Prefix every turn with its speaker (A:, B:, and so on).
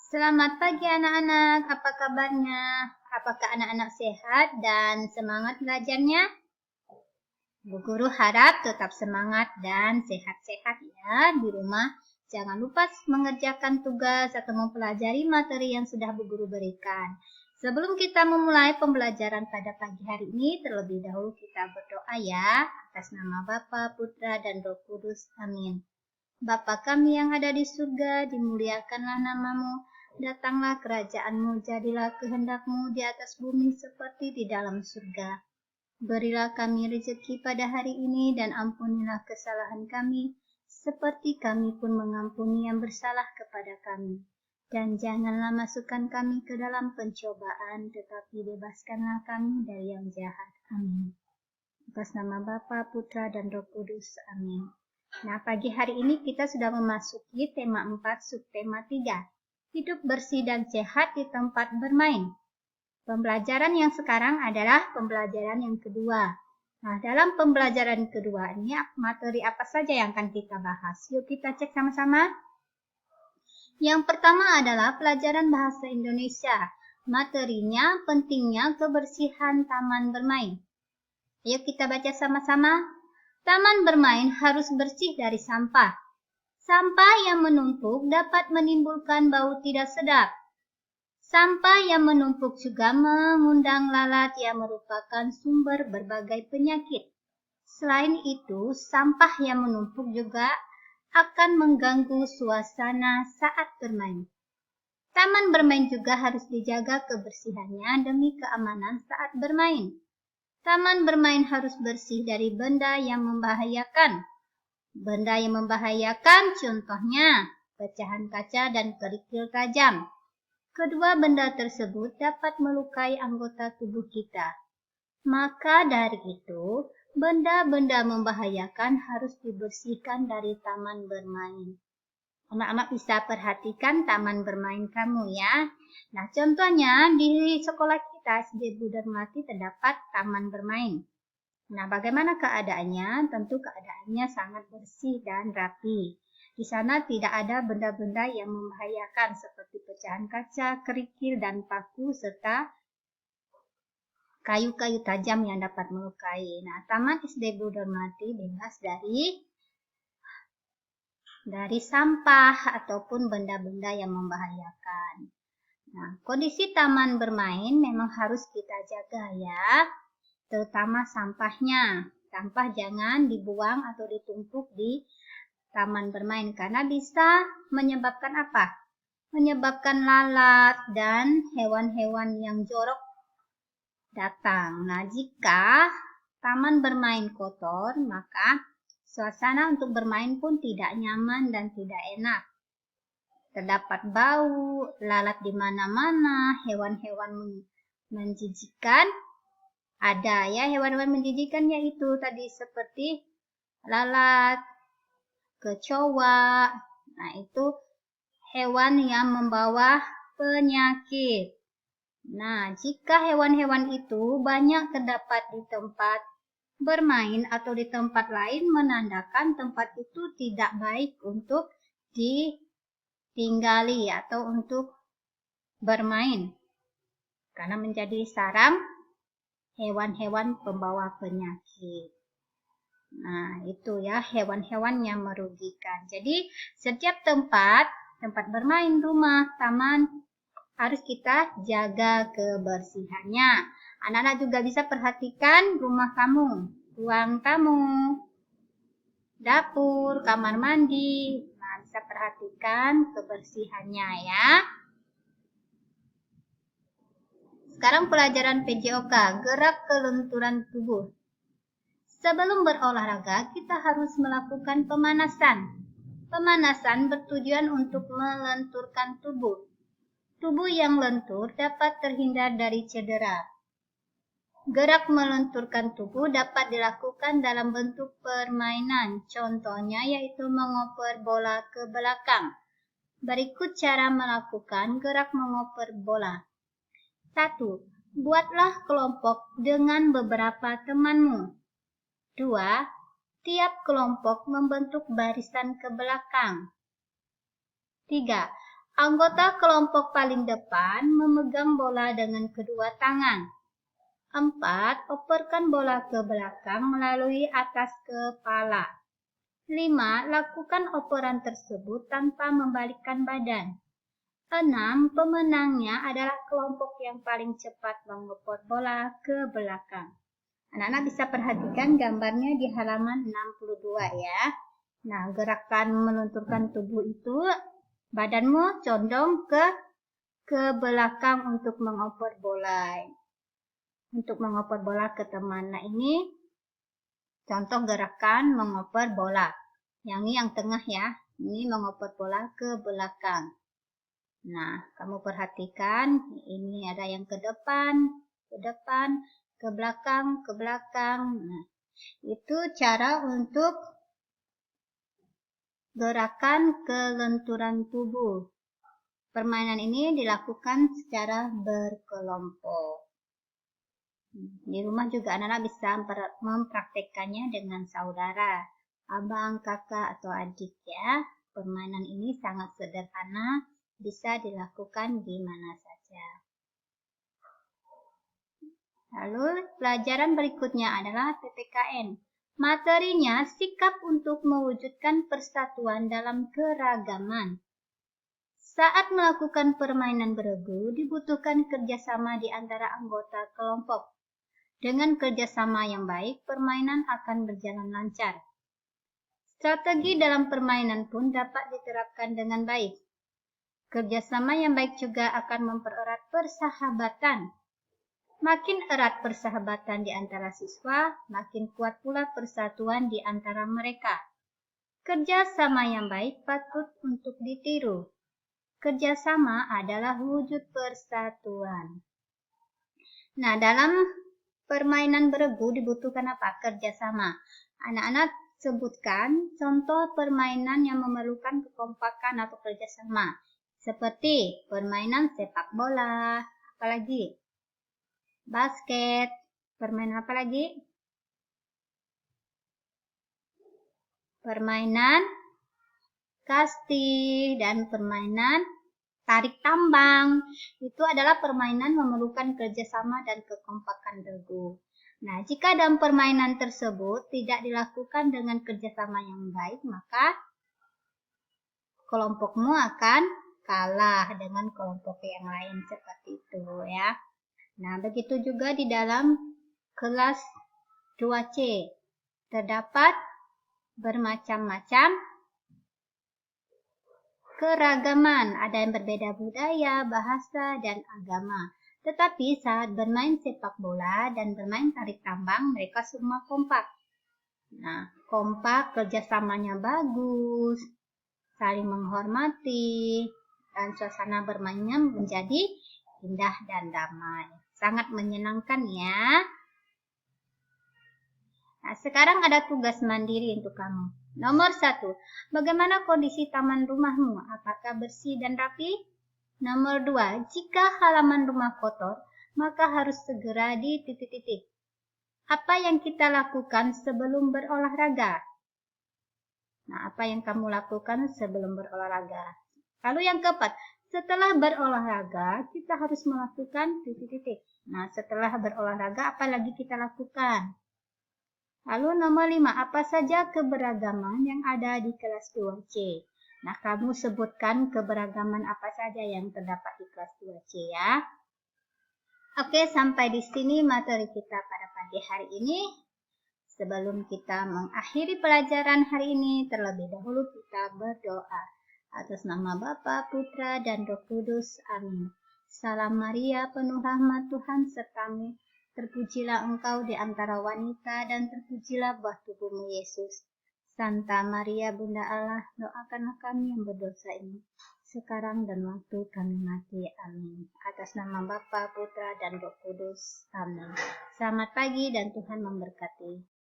A: Selamat pagi anak-anak, apa kabarnya? Apakah anak-anak sehat dan semangat belajarnya? Bu Guru harap tetap semangat dan sehat-sehat ya di rumah. Jangan lupa mengerjakan tugas atau mempelajari materi yang sudah Bu Guru berikan. Sebelum kita memulai pembelajaran pada pagi hari ini, terlebih dahulu kita berdoa ya, atas nama Bapa, Putra, dan Roh Kudus. Amin. Bapa kami yang ada di surga, dimuliakanlah namamu. Datanglah kerajaan-Mu, jadilah kehendak-Mu di atas bumi seperti di dalam surga. Berilah kami rezeki pada hari ini dan ampunilah kesalahan kami, seperti kami pun mengampuni yang bersalah kepada kami. Dan janganlah masukkan kami ke dalam pencobaan, tetapi bebaskanlah kami dari yang jahat. Amin. Atas nama Bapa, Putra, dan Roh Kudus. Amin. Nah, pagi hari ini kita sudah memasuki tema 4, subtema 3. Hidup bersih dan sehat di tempat bermain. Pembelajaran yang sekarang adalah pembelajaran yang kedua. Nah, dalam pembelajaran kedua ini materi apa saja yang akan kita bahas? Yuk kita cek sama-sama. Yang pertama adalah pelajaran bahasa Indonesia. Materinya pentingnya kebersihan taman bermain. Yuk kita baca sama-sama. Taman bermain harus bersih dari sampah. Sampah yang menumpuk dapat menimbulkan bau tidak sedap. Sampah yang menumpuk juga mengundang lalat yang merupakan sumber berbagai penyakit. Selain itu, sampah yang menumpuk juga akan mengganggu suasana saat bermain. Taman bermain juga harus dijaga kebersihannya demi keamanan saat bermain. Taman bermain harus bersih dari benda yang membahayakan. Benda yang membahayakan contohnya pecahan kaca dan kerikil tajam. Kedua benda tersebut dapat melukai anggota tubuh kita. Maka dari itu, benda-benda membahayakan harus dibersihkan dari taman bermain. Anak-anak bisa perhatikan taman bermain kamu ya. Nah, contohnya di sekolah kita SD Budarmati terdapat taman bermain. Nah, bagaimana keadaannya? Tentu keadaannya sangat bersih dan rapi. Di sana tidak ada benda-benda yang membahayakan seperti pecahan kaca, kerikil, dan paku, serta kayu-kayu tajam yang dapat melukai. Nah, Taman SD Budarmati bebas dari sampah ataupun benda-benda yang membahayakan. Nah, kondisi taman bermain memang harus kita jaga ya, terutama sampahnya. Sampah jangan dibuang atau ditumpuk di taman bermain karena bisa menyebabkan apa? Menyebabkan lalat dan hewan-hewan yang jorok datang. Nah, jika taman bermain kotor, maka suasana untuk bermain pun tidak nyaman dan tidak enak. Terdapat bau, lalat di mana-mana, hewan-hewan menjijikkan. Ada ya hewan-hewan menjijikkan yaitu tadi seperti lalat, kecoa. Nah, itu hewan yang membawa penyakit. Nah, jika hewan-hewan itu banyak terdapat di tempat bermain atau di tempat lain, menandakan tempat itu tidak baik untuk ditinggali atau untuk bermain. Karena menjadi sarang hewan-hewan pembawa penyakit. Nah, itu ya hewan-hewan yang merugikan. Jadi, setiap tempat bermain, rumah, taman, harus kita jaga kebersihannya. Anak-anak juga bisa perhatikan rumah kamu, ruang tamu, dapur, kamar mandi. Nah, bisa perhatikan kebersihannya ya. Sekarang pelajaran PJOK, gerak kelenturan tubuh. Sebelum berolahraga, kita harus melakukan pemanasan. Pemanasan bertujuan untuk melenturkan tubuh. Tubuh yang lentur dapat terhindar dari cedera. Gerak melenturkan tubuh dapat dilakukan dalam bentuk permainan. Contohnya yaitu mengoper bola ke belakang. Berikut cara melakukan gerak mengoper bola. 1. Buatlah kelompok dengan beberapa temanmu. 2. Tiap kelompok membentuk barisan ke belakang. 3. Anggota kelompok paling depan memegang bola dengan kedua tangan. 4. Operkan bola ke belakang melalui atas kepala. 5. Lakukan operan tersebut tanpa membalikkan badan. 6. Pemenangnya adalah kelompok yang paling cepat mengoper bola ke belakang. Anak-anak bisa perhatikan gambarnya di halaman 62 ya. Nah, gerakan melunturkan tubuh itu badanmu condong ke belakang untuk mengoper bola. Untuk mengoper bola ke teman. Nah, ini contoh gerakan mengoper bola. Yang ini yang tengah ya. Ini mengoper bola ke belakang. Nah, kamu perhatikan. Ini ada yang ke depan, ke belakang. Nah, itu cara untuk gerakan kelenturan tubuh. Permainan ini dilakukan secara berkelompok. Di rumah juga anak-anak bisa mempraktekkannya dengan saudara, abang, kakak, atau adik ya. Permainan ini sangat sederhana, bisa dilakukan di mana saja. Lalu pelajaran berikutnya adalah PPKN. Materinya sikap untuk mewujudkan persatuan dalam keragaman. Saat melakukan permainan beregu, dibutuhkan kerjasama di antara anggota kelompok. Dengan kerjasama yang baik, permainan akan berjalan lancar. Strategi dalam permainan pun dapat diterapkan dengan baik. Kerjasama yang baik juga akan mempererat persahabatan. Makin erat persahabatan di antara siswa, makin kuat pula persatuan di antara mereka. Kerjasama yang baik patut untuk ditiru. Kerjasama adalah wujud persatuan. Nah, dalam permainan beregu dibutuhkan apa? Kerjasama. Anak-anak sebutkan contoh permainan yang memerlukan kekompakan atau kerjasama. Seperti permainan sepak bola, apalagi basket, permainan apa lagi? Permainan kasti dan permainan tarik tambang. Itu adalah permainan memerlukan kerjasama dan kekompakan beregu. Nah, jika dalam permainan tersebut tidak dilakukan dengan kerjasama yang baik, maka kelompokmu akan kalah dengan kelompok yang lain seperti itu ya. Nah, begitu juga di dalam kelas 2C. Terdapat bermacam-macam keragaman, ada yang berbeda budaya, bahasa, dan agama. Tetapi saat bermain sepak bola dan bermain tarik tambang, mereka semua kompak. Nah, kompak, kerjasamanya bagus, saling menghormati, dan suasana bermainnya menjadi indah dan damai. Sangat menyenangkan ya. Nah, sekarang ada tugas mandiri untuk kamu. Nomor 1, bagaimana kondisi taman rumahmu? Apakah bersih dan rapi? Nomor 2, jika halaman rumah kotor, maka harus segera di titik-titik. Apa yang kita lakukan sebelum berolahraga? Nah, apa yang kamu lakukan sebelum berolahraga? Lalu yang keempat, setelah berolahraga, kita harus melakukan titik-titik. Nah, setelah berolahraga, apa lagi kita lakukan? Lalu nomor 5, apa saja keberagaman yang ada di kelas 2C? Nah, kamu sebutkan keberagaman apa saja yang terdapat di kelas 2C ya. Oke, sampai di sini materi kita pada pagi hari ini. Sebelum kita mengakhiri pelajaran hari ini, terlebih dahulu kita berdoa. Atas nama Bapa, Putra, dan Roh Kudus. Amin. Salam Maria, penuh rahmat Tuhan sertamu. Terpujilah engkau di antara wanita, dan terpujilah buah tubuhmu Yesus. Santa Maria, Bunda Allah, doakanlah kami yang berdosa ini, sekarang dan waktu kami mati. Amin. Atas nama Bapa, Putra, dan Roh Kudus. Amin. Selamat pagi dan Tuhan memberkati.